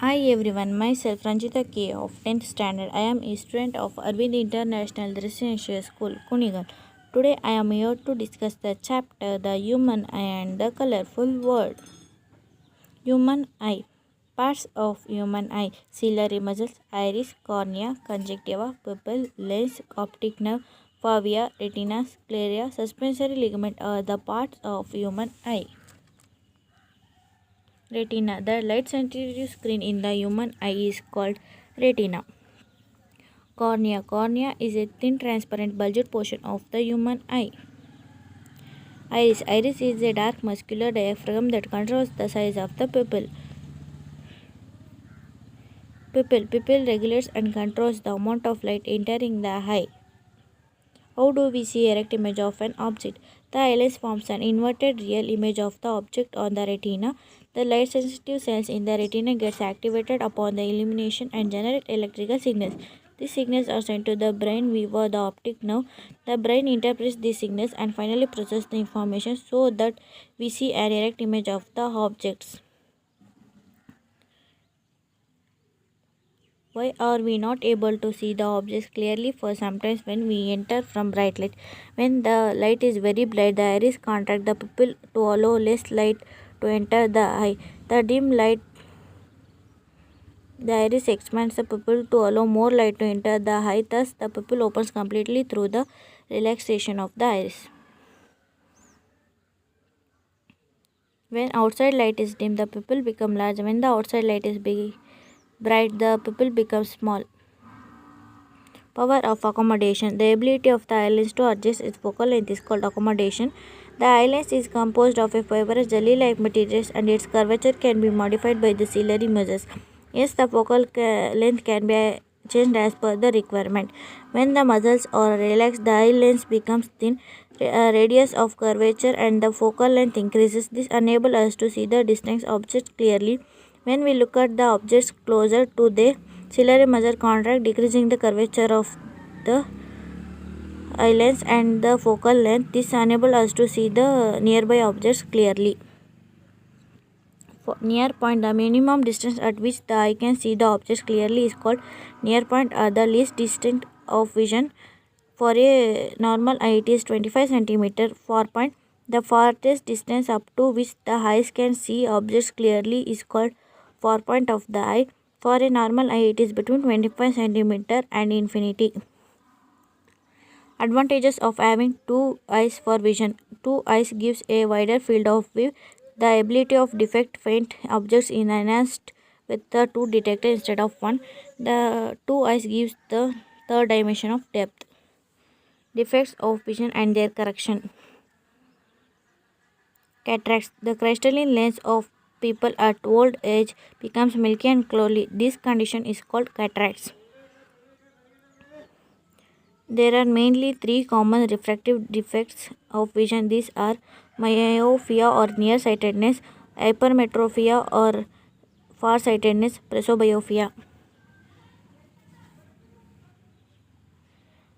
Hi everyone, myself Ranjita.K of 10th standard. I am a student of Arvind International Residential School, Kunigal. Today I am here to discuss the chapter The Human Eye and the Colorful World. Human Eye. Parts of human eye: ciliary muscles, iris, cornea, conjunctiva, pupil, lens, optic nerve, fovea, retina, sclera, suspensory ligament are the parts of human eye. Retina. The light sensitive screen in the human eye is called retina. Cornea. Cornea is a thin, transparent, bulged portion of the human eye. Iris. Iris is a dark muscular diaphragm that controls the size of the pupil. Pupil. Pupil regulates and controls the amount of light entering the eye. How do we see a erect image of an object? The eyelens forms an inverted real image of the object on the retina. The light sensitive cells in the retina gets activated upon the illumination and generate electrical signals. These signals are sent to the brain via the optic nerve. The brain interprets these signals and finally processes the information so that we see an erect image of the objects. Why are we not able to see the objects clearly? For sometimes when we enter from bright light, when the light is very bright, the iris contract the pupil to allow less light to enter the eye. The dim light, the iris expands the pupil to allow more light to enter the eye. Thus, the pupil opens completely through the relaxation of the iris. When outside light is dim, the pupil becomes large. When the outside light is bright, the pupil becomes small. Power of accommodation. The ability of the eyelens to adjust its focal length is called accommodation. The eyelens is composed of a fibrous jelly-like material and its curvature can be modified by the ciliary muscles. Yes, the focal length can be changed as per the requirement. When the muscles are relaxed, the eyelens becomes thin, radius of curvature and the focal length increases. This enables us to see the distant objects clearly. When we look at the objects closer to the ciliary muscle contract, decreasing the curvature of the eyelens and the focal length. This enables us to see the nearby objects clearly. For near point, the minimum distance at which the eye can see the objects clearly is called near point, or the least distance of vision. For a normal eye, it is 25 cm. Far point, the farthest distance up to which the eyes can see objects clearly is called far point of the eye. For a normal eye, it is between 25 cm and infinity. Advantages of having two eyes for vision. Two eyes gives a wider field of view. The ability of detect faint objects is enhanced with the two detectors instead of one. The two eyes gives the third dimension of depth. Defects of vision and their correction. Cataracts. The crystalline lens of people at old age becomes milky and cloudy. This condition is called cataracts. There are mainly three common refractive defects of vision. These are myopia or nearsightedness, hypermetropia or farsightedness, presbyopia.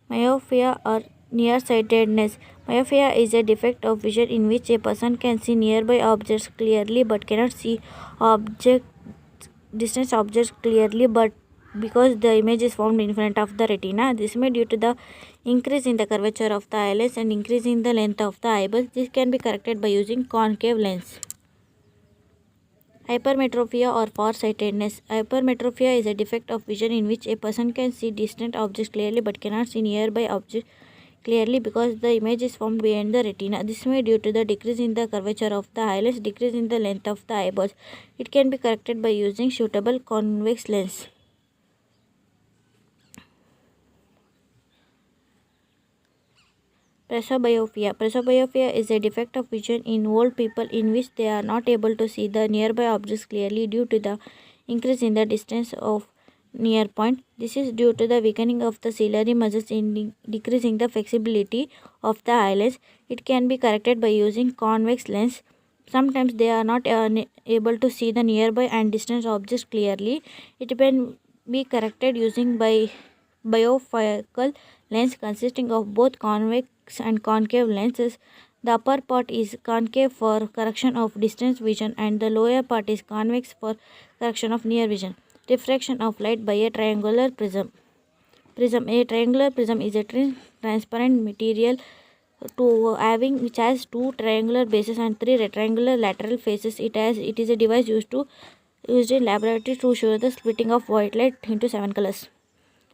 Myopia or nearsightedness. Myopia is a defect of vision in which a person can see nearby objects clearly but cannot see distant objects clearly but because the image is formed in front of the retina. This may due to the increase in the curvature of the eyelids and increase in the length of the eyeballs. This can be corrected by using concave lens. Hypermetropia or farsightedness. Hypermetropia is a defect of vision in which a person can see distant objects clearly but cannot see nearby objects clearly because the image is formed behind the retina. This may due to the decrease in the curvature of the eyelids, decrease in the length of the eyeballs. It can be corrected by using suitable convex lens. Presbyopia. Presbyopia is a defect of vision in old people in which they are not able to see the nearby objects clearly due to the increase in the distance of near point. This is due to the weakening of the ciliary muscles in decreasing the flexibility of the eyelids. It can be corrected by using convex lens. Sometimes they are not able to see the nearby and distant objects clearly. It can be corrected using bifocal lens consisting of both convex and concave lenses. The upper part is concave for correction of distance vision and the lower part is convex for correction of near vision. Refraction of light by a triangular prism. A triangular prism is a transparent material which has two triangular bases and three rectangular lateral faces. It is a device used in laboratory to show the splitting of white light into seven colors.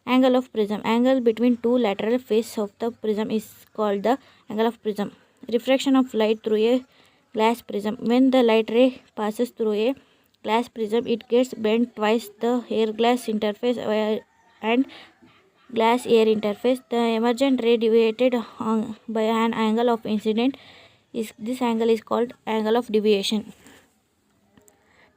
Angle of prism. Angle between two lateral faces of the prism is called the angle of prism. Refraction of light through a glass prism. When the light ray passes through a glass prism, it gets bent twice the air glass interface and glass air interface. The emergent ray deviated by an angle of incident. This angle is called angle of deviation.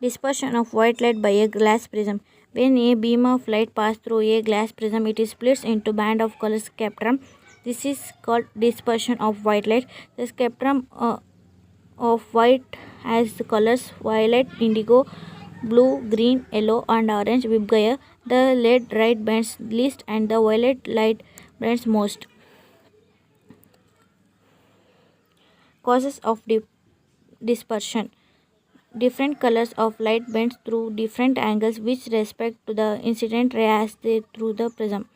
Dispersion of white light by a glass prism. When a beam of light passes through a glass prism, it is splits into band of color spectrum. This is called dispersion of white light. The spectrum of white has the colors violet, indigo, blue, green, yellow and orange vibgaya. The red light bends least and the violet light bends most. Causes of dispersion. Different colors of light bends through different angles with respect to the incident ray as they through the prism.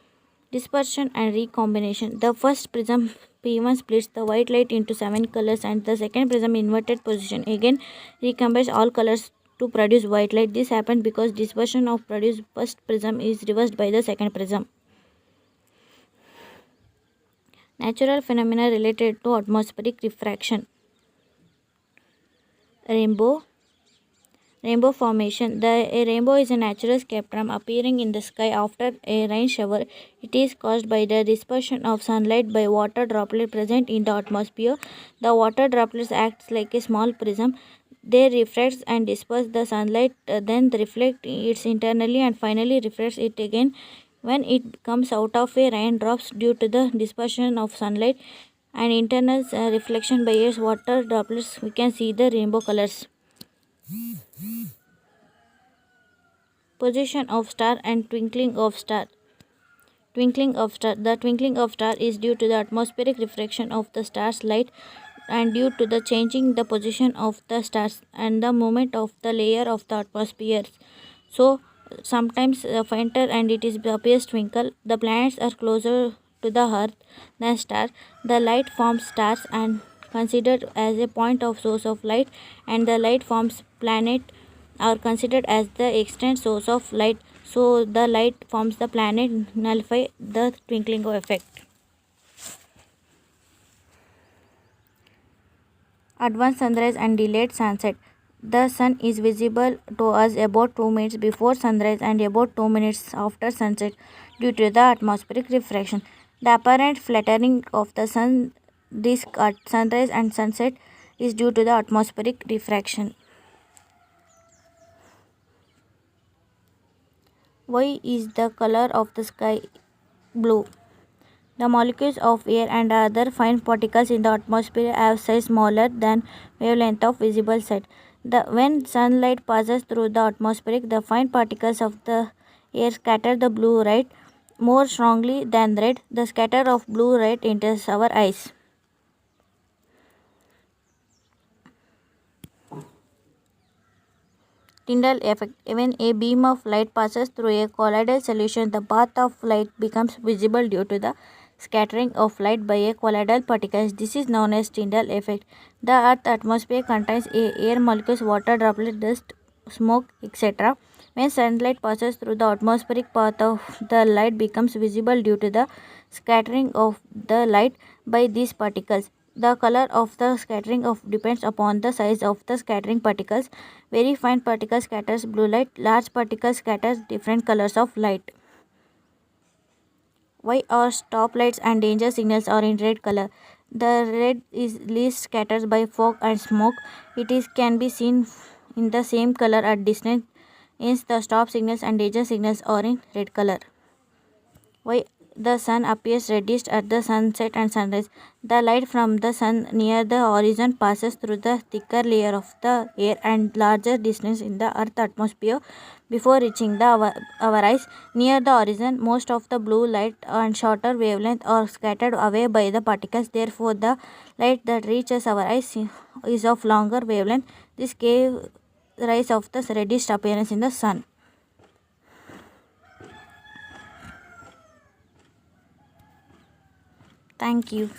Dispersion and recombination. The first prism P1 splits the white light into 7 colors and the second prism inverted position again recombines all colors to produce white light. This happens because dispersion of produced first prism is reversed by the second prism. Natural phenomena related to atmospheric refraction. Rainbow formation. A rainbow is a natural spectrum appearing in the sky after a rain shower. It is caused by the dispersion of sunlight by water droplets present in the atmosphere. The water droplets act like a small prism. They refract and disperse the sunlight, then reflect it internally and finally refract it again when it comes out of a raindrops due to the dispersion of sunlight and internal reflection by its water droplets. We can see the rainbow colors. Position of star and twinkling of star. The twinkling of star is due to the atmospheric refraction of the star's light and due to the changing the position of the stars and the movement of the layer of the atmosphere. So sometimes fainter and it is appears twinkle. The planets are closer to the earth than stars. The light forms stars and considered as a point of source of light, and the light forms planet are considered as the extent source of light. So the light forms the planet nullify the twinkling effect. Advanced sunrise and delayed sunset. The sun is visible to us about 2 minutes before sunrise and about 2 minutes after sunset due to the atmospheric refraction. The apparent flattening of the sun disk at sunrise and sunset is due to the atmospheric refraction. Why is the color of the sky blue? The molecules of air and other fine particles in the atmosphere have size smaller than wavelength of visible light. When sunlight passes through the atmosphere, the fine particles of the air scatter the blue light more strongly than red. The scatter of blue light enters our eyes. Tyndall effect. When a beam of light passes through a colloidal solution, the path of light becomes visible due to the scattering of light by a colloidal particles. This is known as Tyndall effect. The Earth's atmosphere contains air molecules, water droplets, dust, smoke, etc. When sunlight passes through the atmospheric path of the light becomes visible due to the scattering of the light by these particles. The color of the scattering depends upon the size of the scattering particles. Very fine particles scatters blue light. Large particles scatters different colors of light. Why are stoplights and danger signals are in red color? The red is least scattered by fog and smoke. Can be seen in the same color at distance. Hence, the stop signals and danger signals are in red color. Why the sun appears reddish at the sunset and sunrise? The light from the sun near the horizon passes through the thicker layer of the air and larger distance in the earth atmosphere before reaching our eyes. Near the horizon, most of the blue light and shorter wavelength are scattered away by the particles. Therefore, the light that reaches our eyes is of longer wavelength. This gave rise of the reddish appearance in the sun. Thank you.